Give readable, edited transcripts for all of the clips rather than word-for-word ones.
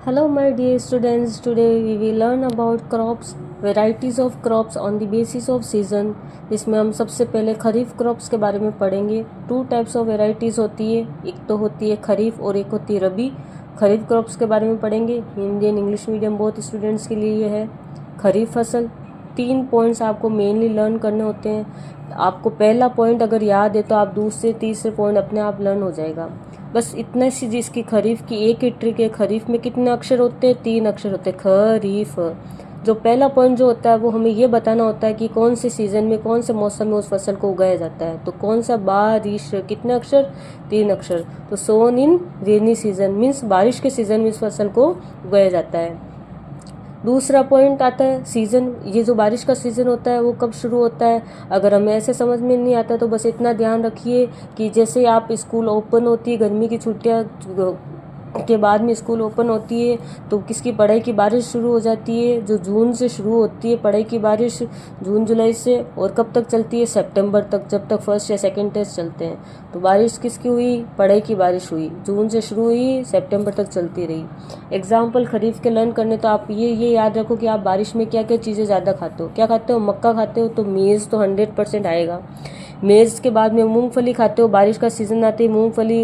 Hello my dear students, today we will learn about crops, varieties of crops on the basis of season। इसमें हम सबसे पहले खरीफ crops के बारे में पढ़ेंगे। 2 टाइप्स ऑफ वेराइटीज़ होती है, एक तो होती है खरीफ और एक होती है रबी। खरीफ क्रॉप्स के बारे में पढ़ेंगे। Hindi and English medium both students के लिए ये है। खरीफ फसल 3 पॉइंट्स आपको मेनली लर्न करने होते हैं। आपको पहला पॉइंट अगर याद है तो आप दूसरे तीसरे पॉइंट अपने आप लर्न हो जाएगा। बस इतने सी जिसकी खरीफ की एक ही ट्रिक है। खरीफ में कितने अक्षर होते हैं? 3 अक्षर होते हैं। खरीफ। जो पहला पॉइंट जो होता है वो हमें ये बताना होता है कि कौन से सीजन में कौन से मौसम में उस फसल को उगाया जाता है। तो कौन सा? बारिश। कितने अक्षर? 3 अक्षर। तो सोन इन रेनी सीजन मीन्स बारिश के सीजन में इस फसल को उगाया जाता है। दूसरा पॉइंट आता है सीज़न। ये जो बारिश का सीज़न होता है वो कब शुरू होता है? अगर हमें ऐसे समझ में नहीं आता तो बस इतना ध्यान रखिए कि जैसे आप स्कूल ओपन होती है, गर्मी की छुट्टियाँ के बाद में स्कूल ओपन होती है तो किसकी पढ़ाई की बारिश शुरू हो जाती है? जो जून से शुरू होती है पढ़ाई की बारिश, जून जुलाई से, और कब तक चलती है? सितंबर तक, जब तक फर्स्ट या सेकंड टेस्ट चलते हैं। तो बारिश किसकी हुई? पढ़ाई की बारिश हुई। जून से शुरू हुई, सितंबर तक चलती रही। एग्जाम्पल खरीफ के लर्न करने तो आप ये याद रखो कि आप बारिश में क्या क्या चीज़ें ज़्यादा खाते हो। क्या खाते हो? मक्का खाते हो तो मेज़ तो 100% आएगा। मेज़ के बाद में मूंगफली खाते हो, बारिश का सीज़न आते ही मूंगफली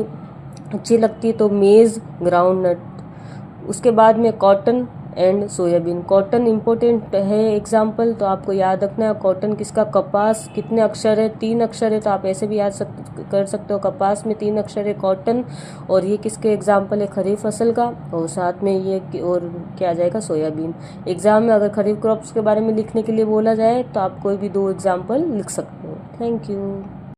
अच्छी लगती है तो मेज़, ग्राउंड नट। उसके बाद में cotton and soybean. Cotton important है एग्जाम्पल, तो आपको याद रखना है कॉटन किसका? कपास। कितने अक्षर है? 3 अक्षर है, तो आप ऐसे भी याद कर सकते हो। कपास में 3 अक्षर है कॉटन, और ये किसके एग्जाम्पल है? खरीफ फसल का। और साथ में ये और क्या आ जाएगा? सोयाबीन। एग्जाम में अगर खरीफ क्रॉप्स के बारे में लिखने के लिए बोला जाए तो आप कोई भी 2 एग्जाम्पल लिख सकते हो। Thank you.